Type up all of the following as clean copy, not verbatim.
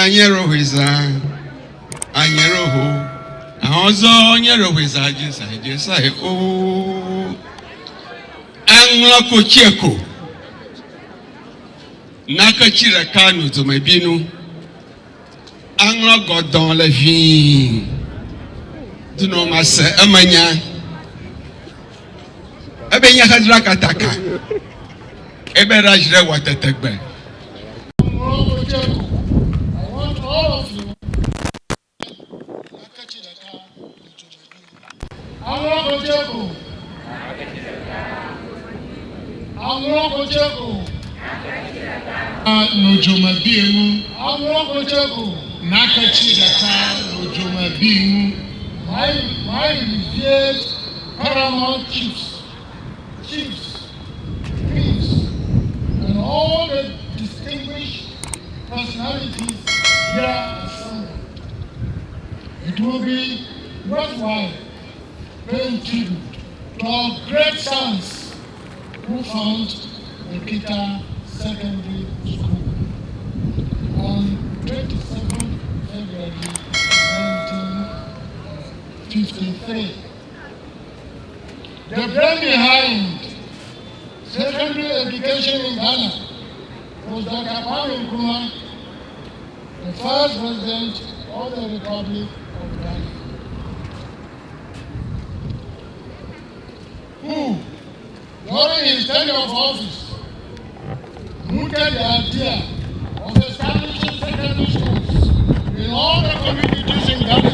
Anyero Wiza, Anyero Ho, Azo, Anyero Wiza, just I, oh, Anglo Cheko, Nakachira Kanu to my Binu, Anglo Godon Levine, do no Massa Amanya, Abenya Hadrakataka, Eberajra Watertagbe. Nojoma biemu nakachidaka nojoma biemu my revered paramount chiefs, kings, and all the distinguished personalities here assembled. It will be worthwhile paying tribute to our great sons who found the Kita Secondary School on 27 February 1953. The brain behind secondary education in Ghana was Dr. Kwame Nkrumah, the first president of the Republic of Ghana, who, during his tenure of office, rooted the idea of establishing secondary schools in all the communities in Ghana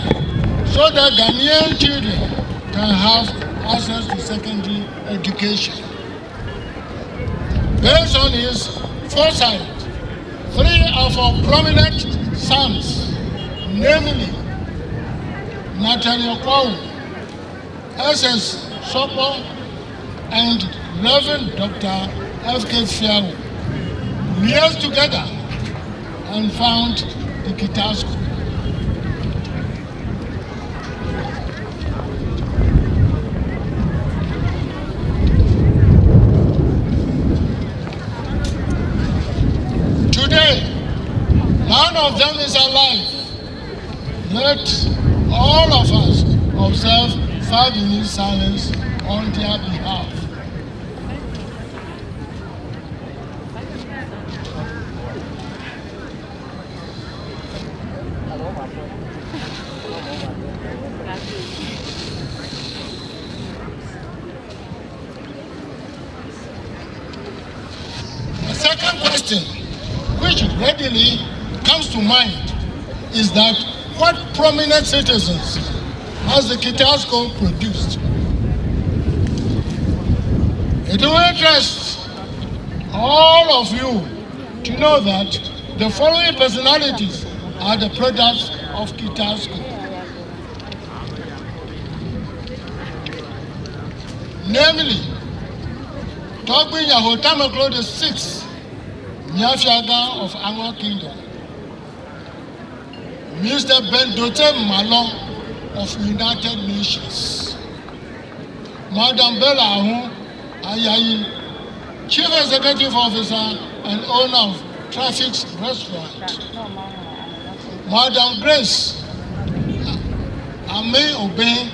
so that Ghanaian children can have access to secondary education. Based on his foresight, 3 of our prominent sons, namely Nathaniel Kwawu, S.S. Sopo, and Reverend Dr. F.K. Fiawu, liaised together and found the Ketasco. Today, none of them is alive. Let all of us observe 5 minutes silence on their behalf. The second question, which readily comes to mind, is that what prominent citizens has the Ketasco produced? It will interest all of you to know that the following personalities are the products of Ketasco. Namely, Torgbui Siri, Nyafiaga of Anglo Kingdom, Mr. Bendote Malon of United Nations, Madam Bella Ahun Ayayi, Chief Executive Officer and owner of Traffic's Restaurant, Madam Grace Ame Obey,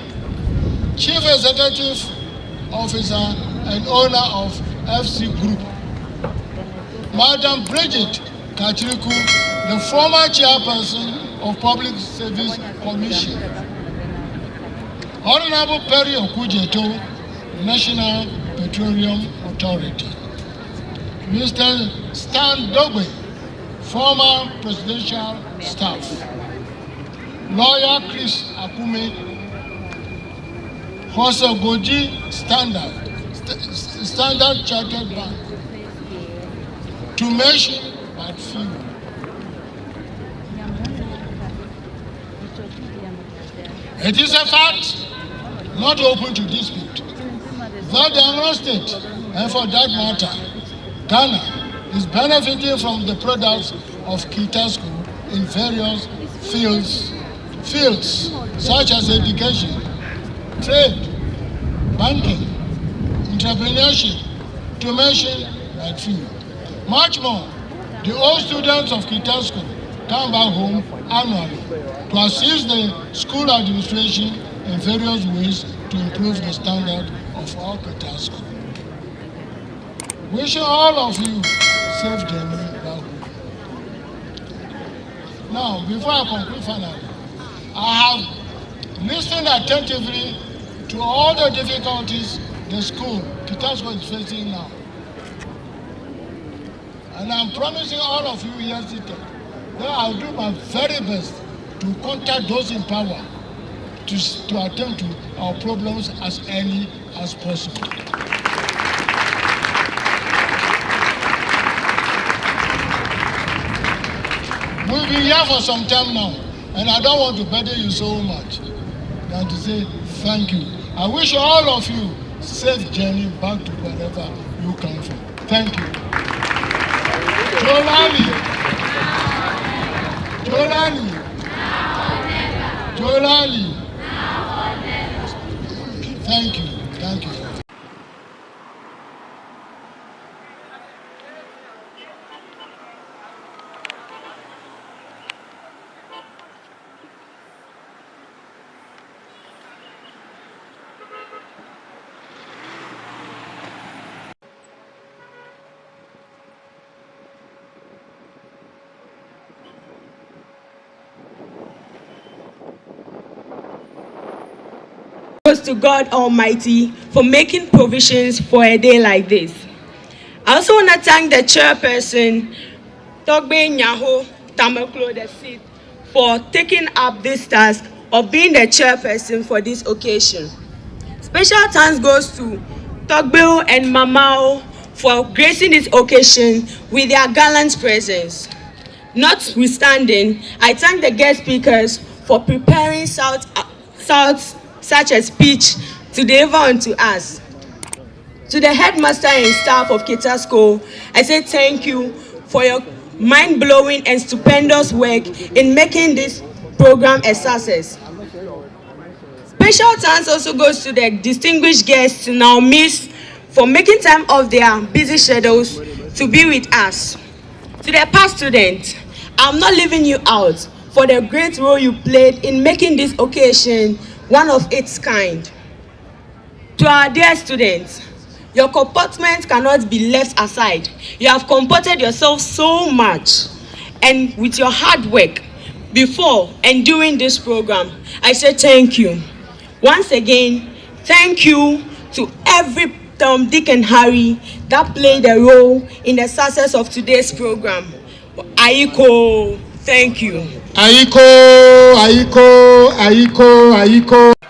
Chief Executive Officer and owner of FC Group, Madam Bridget Kachiriku, the former chairperson of Public Service Commission, Honorable Perry Okujeto, National Petroleum Authority, Mr. Stan Dogbe, former presidential staff, Lawyer Chris Akume, Hosogoji Standard Chartered Bank, to mention but few. It is a fact not open to dispute that the Anglo State, and for that matter, Ghana, is benefiting from the products of Ketasco in various fields such as education, trade, banking, entrepreneurship, to mention that few. Much more, the old students of Ketasco come back home annually to assist the school administration in various ways to improve the standard of our Ketasco. Wishing all of you safe journey back home. Now, before I conclude finally, I have listened attentively to all the difficulties the school, Ketasco, is facing now. And I'm promising all of you here seated that I'll do my very best to contact those in power to attend to our problems as early as possible. We've been here for some time now, and I don't want to burden you so much than to say thank you. I wish all of you safe journey back to wherever you come from. Thank you. Jolani. Jolani. Jolani. Thank you. Thank you. Goes to God Almighty for making provisions for a day like this. I also want to thank the chairperson, Torgbui Siri, for taking up this task of being the chairperson for this occasion. Special thanks goes to Torgbui and Mamao for gracing this occasion with their gallant presence. Notwithstanding, I thank the guest speakers for preparing such a speech to deliver unto us. To the headmaster and staff of Ketasco, I say thank you for your mind-blowing and stupendous work in making this program a success. Special thanks also goes to the distinguished guests in our midst for making time of their busy schedules to be with us. To the past students, I'm not leaving you out for the great role you played in making this occasion one of its kind. To our dear students, your comportment cannot be left aside. You have comported yourself so much, and with your hard work before and during this program, I say thank you. Once again, thank you to every Tom, Dick, and Harry that played a role in the success of today's program. Aiko, thank you. Aiko, Aiko, Aiko, Aiko.